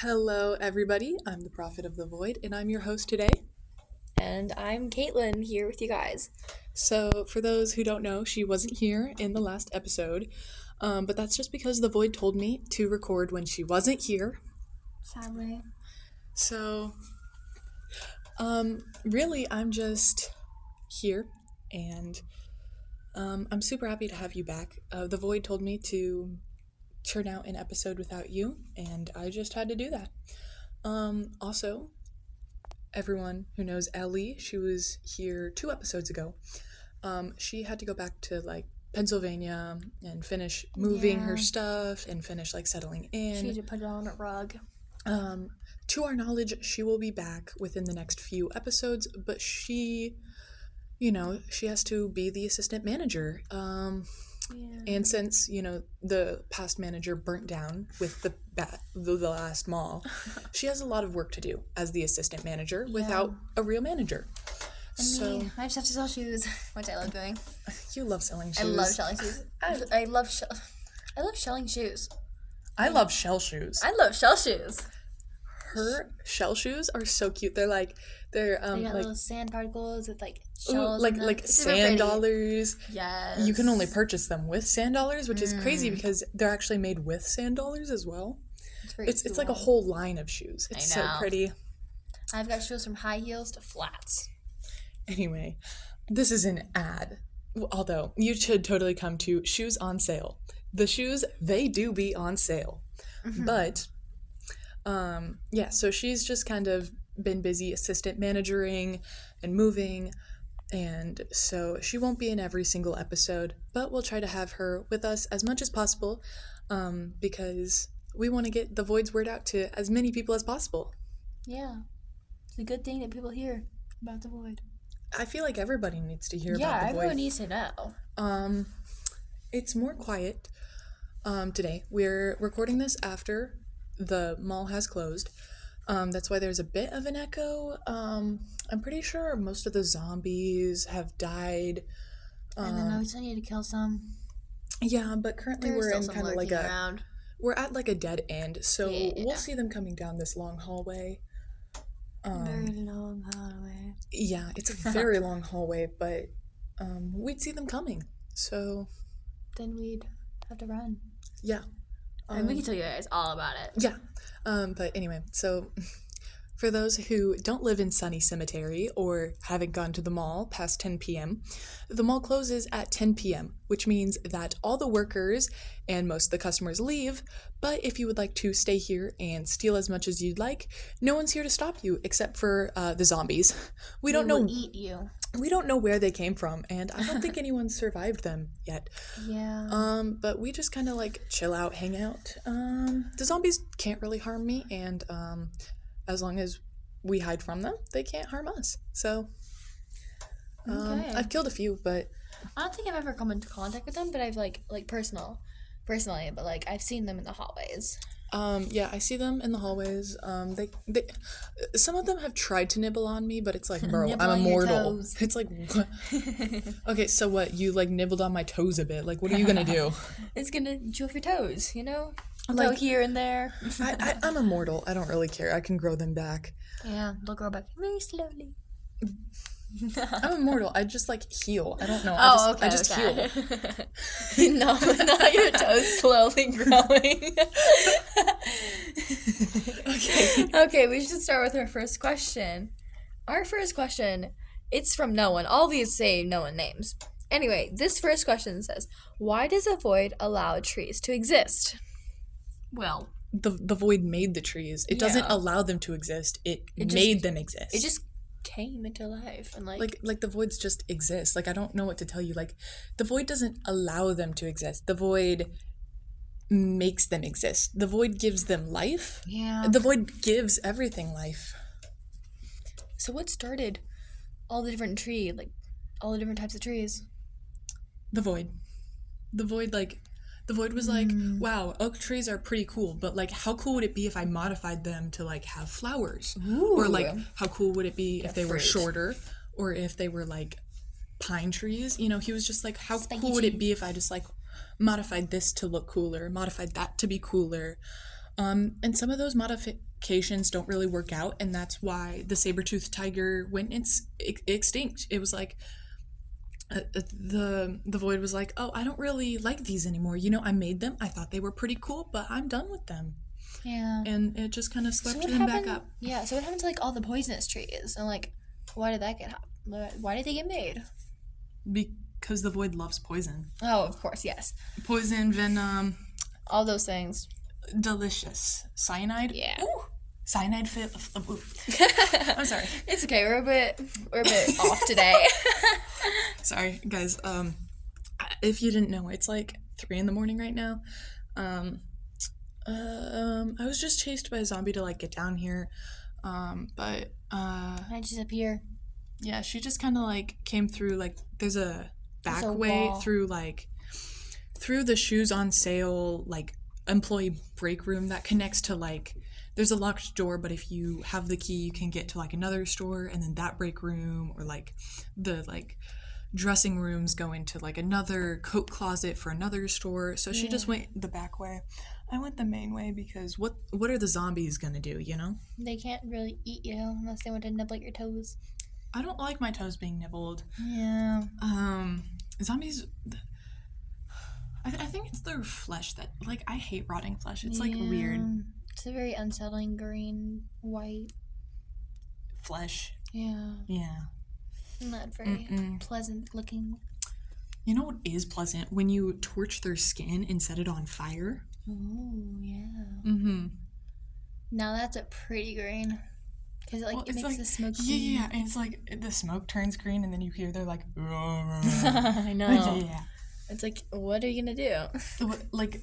Hello, everybody. I'm the Prophet of the Void, and I'm your host today. And I'm Caitlin here with you guys. So, for those who don't know, she wasn't here in the last episode, but that's just because the Void told me to record when she wasn't here. Sadly. So, really, I'm just here, and I'm super happy to have you back. The Void told me to churn out an episode without you, and I just had to do that. Also, everyone who knows Ellie, she was here 2 episodes ago. She had to go back to Pennsylvania and finish moving her stuff and finish settling in. She had to put it on a rug. To our knowledge, she will be back within the next few episodes, but she has to be the assistant manager. And since, the past manager burnt down with the last mall, she has a lot of work to do as the assistant manager without a real manager. I just have to sell shoes, which I love doing. You love selling shoes. I love selling shoes. I love shelling shoes. I love shell shoes. I love shell shoes. Her shell shoes are so cute. They're they got little sand particles with shells. Like sand dollars. Yes. You can only purchase them with sand dollars, which is crazy because they're actually made with sand dollars as well. It's like a whole line of shoes. It's so pretty. I've got shoes from high heels to flats. Anyway, this is an ad. Although you should totally come to Shoes on Sale. The shoes, they do be on sale. But so she's just kind of been busy assistant managering and moving, and so she won't be in every single episode, but we'll try to have her with us as much as possible, because we want to get the Void's word out to as many people as possible. Yeah. It's a good thing that people hear about the Void. I feel like everybody needs to hear about the Void. Yeah, everyone needs to know. It's more quiet today. We're recording this after the mall has closed. That's why there's a bit of an echo. I'm pretty sure most of the zombies have died. And then we still need to kill some. Yeah, but currently we're in kind of around. We're at a dead end, so we'll see them coming down this long hallway. Very long hallway. Yeah, it's a very long hallway, but we'd see them coming, so then we'd have to run. Yeah. And we can tell you guys all about it. Yeah. But anyway, so for those who don't live in Sunny Cemetery or haven't gone to the mall past 10 p.m., the mall closes at 10 p.m., which means that all the workers and most of the customers leave, but if you would like to stay here and steal as much as you'd like, no one's here to stop you except for the zombies. We don't know. Eat you. We don't know where they came from, and I don't think anyone survived them yet. Yeah. But we just kind of chill out, hang out. The zombies can't really harm me, and as long as we hide from them, they can't harm us. So, okay. I've killed a few, but I don't think I've ever come into contact with them, but I've personally, but I've seen them in the hallways. Yeah, I see them in the hallways. They some of them have tried to nibble on me, but it's bro, I'm immortal. It's what? Okay, so what? You nibbled on my toes a bit. What are you gonna do? It's gonna chew off your toes, Go here and there. I'm immortal. I don't really care. I can grow them back. Yeah, they'll grow back very slowly. I'm immortal. I just heal. I don't know. I just heal. No, not your toes slowly growing. Okay, we should start with our first question. Our first question, it's from no one. All these say no one names. Anyway, this first question says, why does a void allow trees to exist? Well, the void made the trees. It doesn't allow them to exist. It made them exist. It just came into life and the voids just exist. I don't know what to tell you. The void doesn't allow them to exist. The void makes them exist. The void gives them life. Yeah. The void gives everything life. So what started all the different all the different types of trees? The void. The void was wow, oak trees are pretty cool, but how cool would it be if I modified them to have flowers? Ooh. Or how cool would it be if they were shorter, or if they were pine trees? He was just how cool would it be if I just modified this to look cooler, modified that to be cooler. And some of those modifications don't really work out, and that's why the saber-toothed tiger went extinct. It was like the void was like, oh, I don't really like these anymore. I made them. I thought they were pretty cool, but I'm done with them. Yeah. And it just kind of swept what them back happened? up. Yeah. So what happened to like all the poisonous trees and like why did that get? Why did they get made? Because the void loves poison. Oh, of course, yes. Poison, venom, All those things. delicious. Cyanide. Yeah. Ooh. Cyanide I'm sorry. It's okay. We're a bit off today. Sorry, guys. If you didn't know, it's like 3 a.m. right now. I was just chased by a zombie to like get down here. But I just appear. yeah, she just kind of like came through like there's a back There's a way wall. through the shoes on sale like employee break room that connects to like there's a locked door, but if you have the key you can get to like another store, and then that break room or like the like dressing rooms go into like another coat closet for another store. So she just went the back way. I went the main way because what are the zombies gonna do, They can't really eat you unless they want to nibble at your toes. I don't like my toes being nibbled. Yeah. Zombies, I think it's their flesh that, like, I hate rotting flesh. It's, like, weird. It's a very unsettling green, white. Flesh. Yeah. Yeah. Not very pleasant looking. You know what is pleasant? When you torch their skin and set it on fire. Oh, yeah. Mm-hmm. Now that's a pretty green. Because it makes like, the smoke Yeah, and it's like the smoke turns green and then you hear they're like... I know. Yeah. It's like, what are you going to do? Like,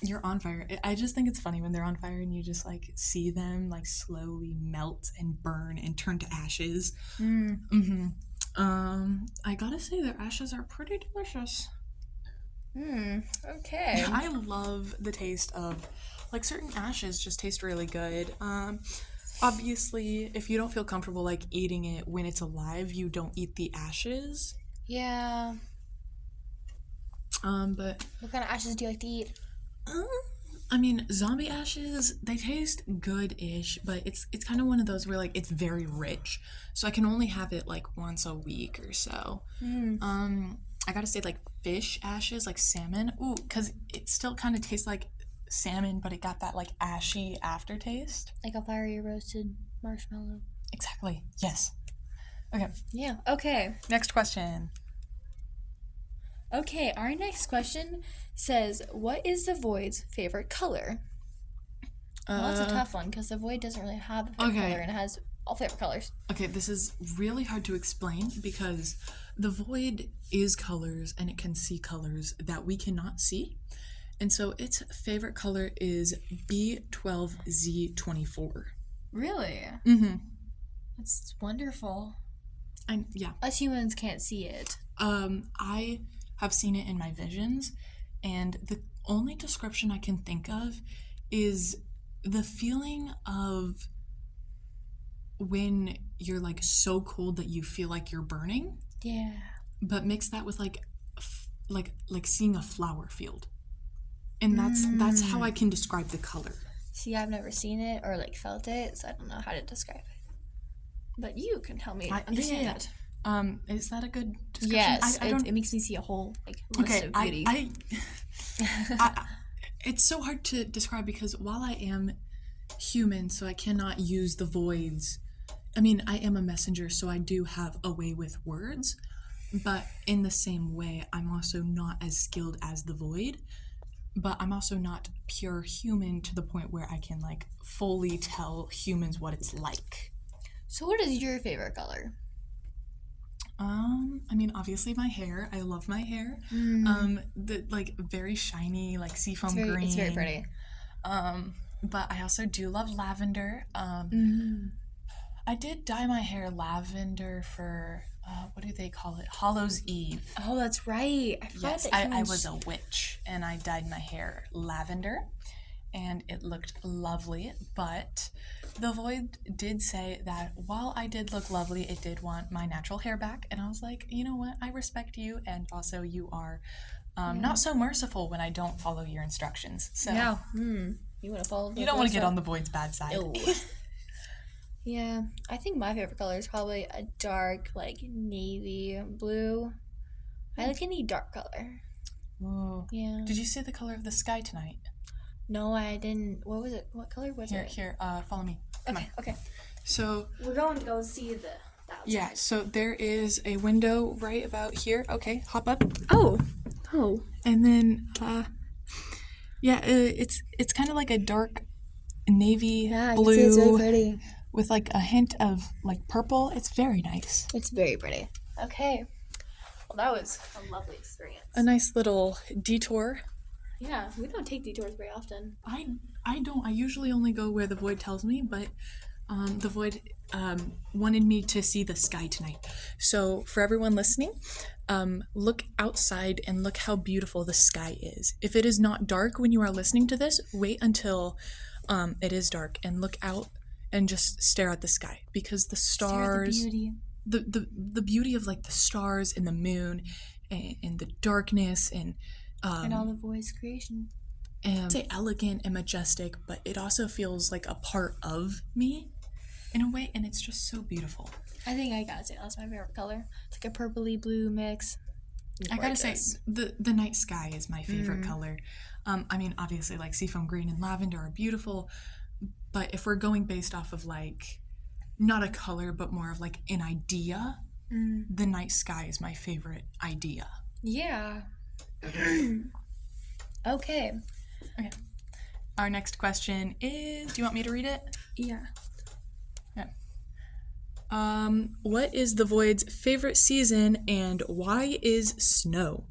you're on fire. I just think it's funny when they're on fire and you just, like, see them, like, slowly melt and burn and turn to ashes. I gotta say, their ashes are pretty delicious. Okay. I love the taste of, like, certain ashes just taste really good. Obviously, if you don't feel comfortable, like, eating it when it's alive, you don't eat the ashes. Yeah. But... What kind of ashes do you like to eat? I mean, zombie ashes, they taste good-ish, but it's kind of one of those where, like, it's very rich. So I can only have it, like, once a week or so. I gotta say, like, fish ashes, like salmon. Ooh, because it still kind of tastes like salmon, but it got that, like, ashy aftertaste. Like a fiery roasted marshmallow. Exactly. Yes. Okay. Yeah. Okay. Next question. Okay, our next question says, what is the void's favorite color? Well, that's a tough one because the void doesn't really have a favorite color and it has all favorite colors. Okay, this is really hard to explain because the void is colors and it can see colors that we cannot see. And so its favorite color is B12Z24. Really? Mm-hmm. That's wonderful. Yeah. Us humans can't see it. I have seen it in my visions, and the only description I can think of is the feeling of when you're like so cold that you feel like you're burning. Yeah. But mix that with like seeing a flower field. And that's how I can describe the color. See, I've never seen it or like felt it, so I don't know how to describe it. But you can help me understand it. Is that a good description? Yes, it makes me see a whole list of beauty. It's so hard to describe because while I am human, so I cannot use the voids. I mean, I am a messenger, so I do have a way with words, but in the same way, I'm also not as skilled as the void, but I'm also not pure human to the point where I can like fully tell humans what it's like. So what is your favorite color? I mean, obviously my hair. I love my hair. The like very shiny, like seafoam green. It's very pretty. But I also do love lavender. I did dye my hair lavender for what do they call it? Hallows Eve. Oh, that's right. I forgot Yes, that I was a witch and I dyed my hair lavender, and it looked lovely. But the void did say that while I did look lovely, it did want my natural hair back. And I was like, you know what? I respect you. And also you are not so merciful when I don't follow your instructions. So yeah. You want to follow the You don't want to get voice on the void's bad side. No. Yeah, I think my favorite color is probably a dark, like, navy blue. I like any dark color. Ooh. Yeah. Did you see the color of the sky tonight? No, I didn't. What was it? What color was it? Here, follow me. Come on. Okay. So, We're going to go see the outside. yeah, so there is a window right about here. Okay, hop up. Oh. And then, it's kind of like a dark navy Yeah, I blue can see it's very pretty. with like a hint of like purple. It's very nice. It's very pretty. Okay. Well, that was a lovely experience. A nice little detour. Yeah, we don't take detours very often. I don't. I usually only go where the void tells me, but the void wanted me to see the sky tonight. So for everyone listening, look outside and look how beautiful the sky is. If it is not dark when you are listening to this, wait until it is dark and look out and just stare at the sky, because the stars, the beauty of like the stars and the moon and the darkness and all the voice creation. and say elegant and majestic, but it also feels like a part of me in a way, and it's just so beautiful. I think I gotta say that's my favorite color. It's like a purpley blue mix. I gotta say, the night sky is my favorite color. I mean, obviously, like seafoam green and lavender are beautiful, but if we're going based off of like not a color, but more of like an idea, the night sky is my favorite idea. Yeah. Okay. Our next question is, do you want me to read it? Yeah. Okay. What is the void's favorite season and why is snow?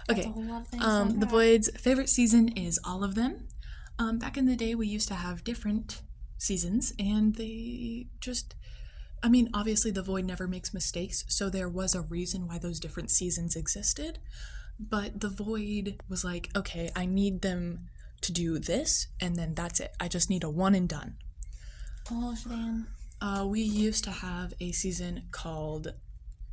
That's Okay. a whole lot of things. The void's favorite season is all of them. Back in the day, we used to have different seasons, and they just, I mean, obviously the void never makes mistakes, so there was a reason why those different seasons existed. But the void was like, okay, I need them to do this, and then that's it. I just need a one and done. Oh, damn. We used to have a season called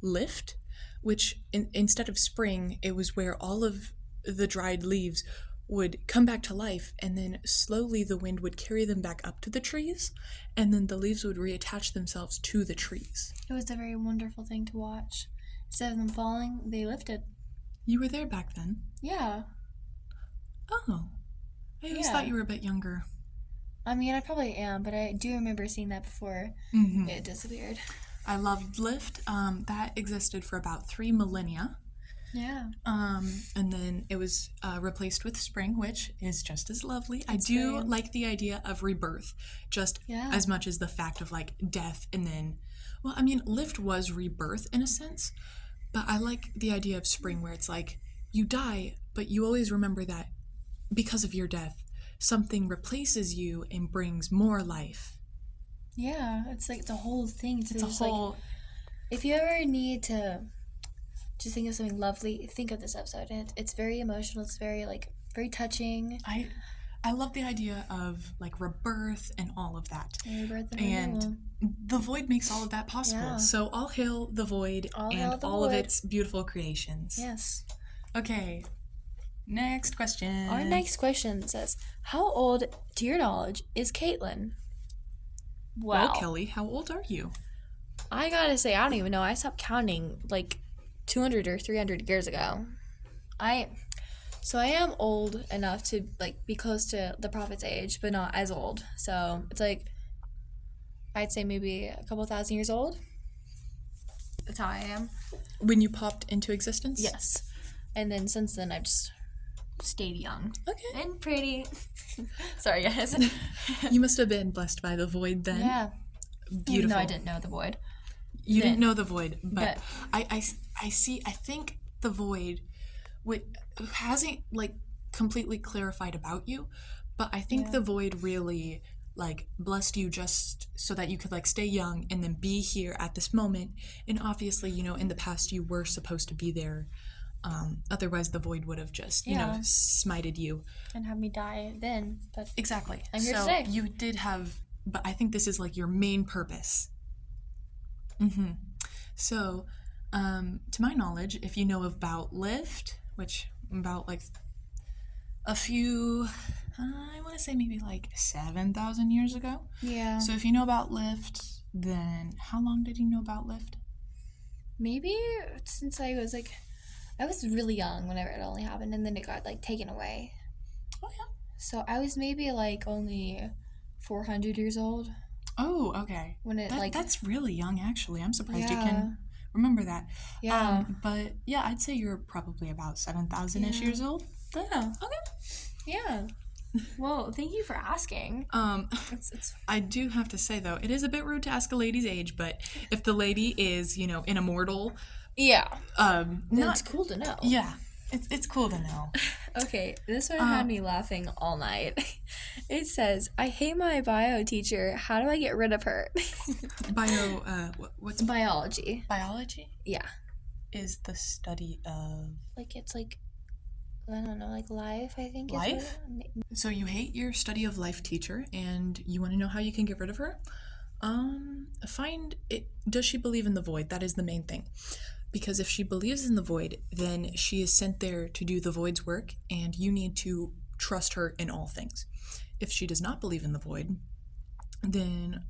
Lift, which instead of spring, it was where all of the dried leaves would come back to life, and then slowly the wind would carry them back up to the trees, and then the leaves would reattach themselves to the trees. It was a very wonderful thing to watch. Instead of them falling, they lifted. You were there back then? Yeah. Oh. I always Yeah. thought you were a bit younger. I mean, I probably am, but I do remember seeing that before Mm-hmm. it disappeared. I loved Lift. That existed for about 3 millennia. Yeah. And then it was replaced with Spring, which is just as lovely. I It's do very- like the idea of rebirth, just Yeah. as much as the fact of like death and then, well, I mean, Lift was rebirth in a sense, but I like the idea of Spring where it's like you die, but you always remember that because of your death, something replaces you and brings more life. Yeah, it's like the whole thing. It's a just like, whole. if you ever need to just think of something lovely, think of this episode. And it's very emotional. It's very like very touching. I love the idea of like rebirth and all of that. Rebirth and And renewal. the void makes all of that possible. Yeah. So all hail the void All hail and the all of void. its beautiful creations. Yes. Okay. Next question. Our next question says, "How old, to your knowledge, is Caitlin?" Wow. Well, Kelly, how old are you? I gotta say, I don't even know. I stopped counting like 200 or 300 years ago. So I am old enough to like be close to the prophet's age, but not as old. So it's like, I'd say maybe a couple thousand years old. That's how I am. When you popped into existence? Yes. And then since then, I've just stayed young. Okay. And pretty. Sorry, guys. You must have been blessed by the void then. Yeah. Beautiful. Even though I didn't know the void. You then. didn't know the void, but But- I think the void hasn't like completely clarified about you, but I think Yeah. the void really like blessed you just so that you could like stay young and then be here at this moment. And obviously, you know, in the past you were supposed to be there. Otherwise the void would have just, you know, Yeah. smited you. And have me die then. But Exactly. I'm here so today. you did have, but I think this is like your main purpose. So, to my knowledge, if you know about Lift, which about like a few I want to say maybe like 7,000 years ago. Yeah. So if you know about lift, then how long did you know about lift? Maybe since I was really young whenever it only happened, and then it got like taken away. Oh, yeah. So I was maybe like only 400 years old. Oh, okay. When it that's really young, actually. I'm surprised you Yeah. can remember that. Yeah. But yeah, I'd say you're probably about 7,000-ish years old. Yeah. Okay. Yeah. Well, thank you for asking. It's I do have to say though, it is a bit rude to ask a lady's age, but if the lady is, an immortal, yeah. then It's cool to know. Yeah, it's cool to know. Okay, this one had me laughing all night. It says, "I hate my bio teacher. How do I get rid of her?" What's biology? Biology? Yeah. Is the study of It's like I don't know, like life, I think. Life? So you hate your study of life teacher and you want to know how you can get rid of her? Find it. Does she believe in the void? That is the main thing. Because if she believes in the void, then she is sent there to do the void's work, and you need to trust her in all things. If she does not believe in the void, then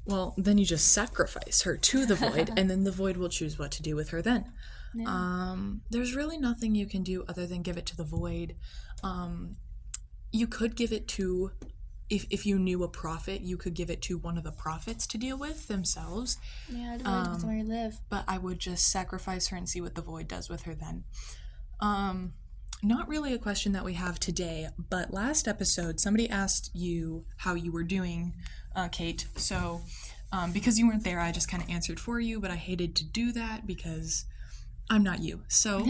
you just sacrifice her to the void, and then the void will choose what to do with her then. Yeah. There's really nothing you can do other than give it to the void. You could give it to, if you knew a prophet, you could give it to one of the prophets to deal with themselves. Yeah, depends on where you live. But I would just sacrifice her and see what the void does with her then. Not really a question that we have today, but last episode somebody asked you how you were doing, Kate. So because you weren't there, I just kind of answered for you, but I hated to do that because I'm not you. So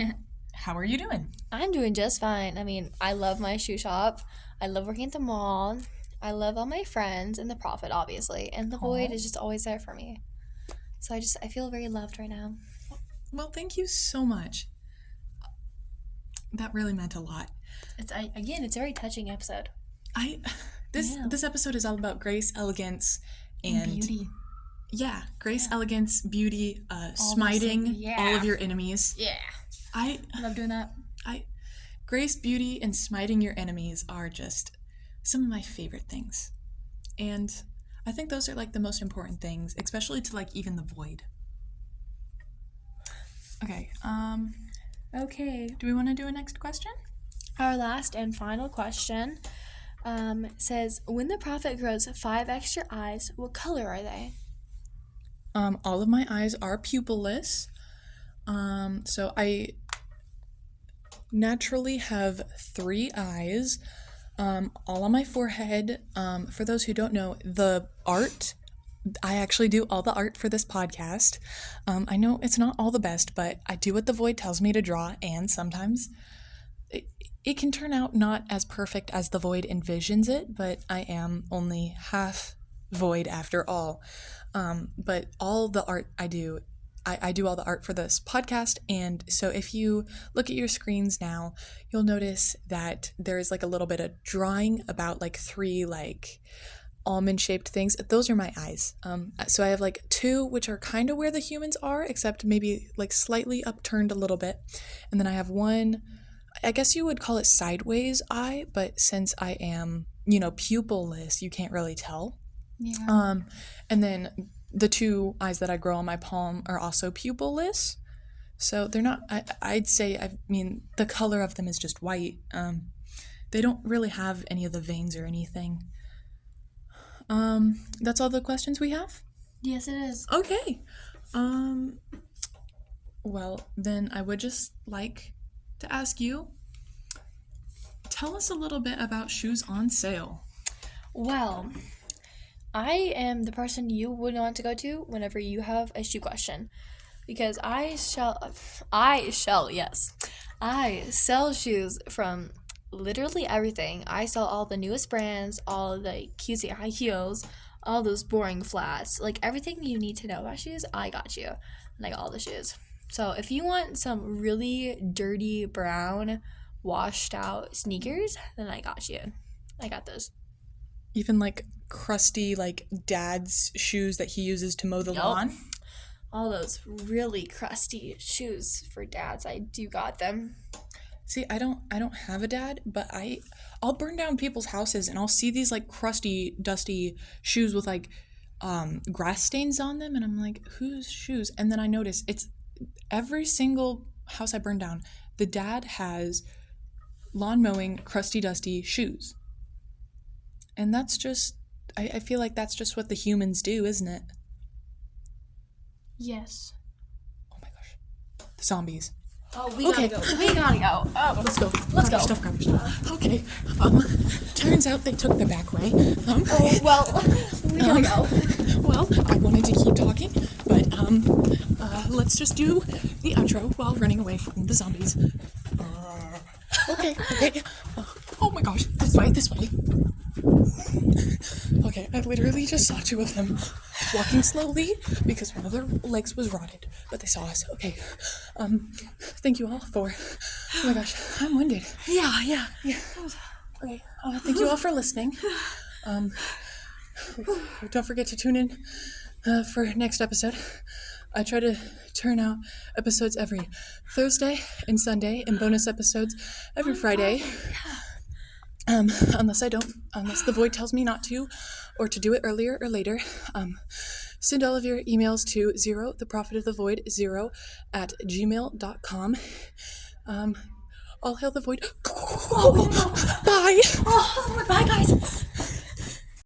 how are you doing? I'm doing just fine. I mean, I love my shoe shop. I love working at the mall. I love all my friends and the prophet, obviously. And the void is just always there for me. So I feel very loved right now. Well, thank you so much. That really meant a lot. It's a very touching episode. This episode is all about grace, elegance, and beauty. Yeah, grace, elegance, beauty, smiting all of your enemies. Yeah. I love doing that. Grace, beauty, and smiting your enemies are just some of my favorite things. And I think those are like the most important things, especially to like even the void. Okay. Okay. Do we want to do a next question? Our last and final question says, when the prophet grows 5 extra eyes, what color are they? All of my eyes are pupilless. So I naturally have 3 eyes, all on my forehead. For those who don't know, I actually do all the art for this podcast. I know it's not all the best, but I do what the void tells me to draw, and sometimes it can turn out not as perfect as the void envisions it, but I am only half void after all. But all the art I do all the art for this podcast, and so if you look at your screens now, you'll notice that there is like a little bit of drawing about like 3 like almond-shaped things. Those are my eyes. So I have like 2 which are kind of where the humans are, except maybe like slightly upturned a little bit, and then I have 1, I guess you would call it sideways eye, but since I am, pupilless, you can't really tell. Yeah. And then the 2 eyes that I grow on my palm are also pupilless. So they're not, I'd say, the color of them is just white. They don't really have any of the veins or anything. That's all the questions we have? Yes, it is. Okay. Well, then I would just like to ask you, tell us a little bit about Shoes on Sale. Well, I am the person you would want to go to whenever you have a shoe question, because I sell shoes from literally everything. I sell all the newest brands, all the cutesy high heels, all those boring flats, like everything you need to know about shoes, I got you. And I got all the shoes. So if you want some really dirty brown washed out sneakers, then I got you. I got those. Even like crusty like dad's shoes that he uses to mow the lawn? All those really crusty shoes for dads, I do got them. See, I don't have a dad, but I'll burn down people's houses and I'll see these like crusty, dusty shoes with like grass stains on them, and I'm like, whose shoes? And then I notice it's every single house I burn down, the dad has lawn mowing, crusty, dusty shoes. And that's just I feel like that's just what the humans do, isn't it? Yes. Oh my gosh. The zombies. Oh, we Okay. gotta go. We gotta go. Oh, Let's go. Let's Grab go. Stuff, grab your stuff. Okay. Turns out they took the back way. Oh, well, we gotta go. Well, I wanted to keep talking, but let's just do the outro while running away from the zombies. Okay. Oh my gosh, this way. Okay, I literally just saw two of them walking slowly because one of their legs was rotted, but they saw us. Okay. Thank you all for. Oh my gosh, I'm winded. Yeah. Okay. Thank you all for listening. Don't forget to tune in for next episode. I try to turn out episodes every Thursday and Sunday, and bonus episodes every Friday. Unless the void tells me not to, or to do it earlier or later. Send all of your emails to zerotheprofitofthevoid0@gmail.com. All hail the void. Bye. Oh, bye, guys.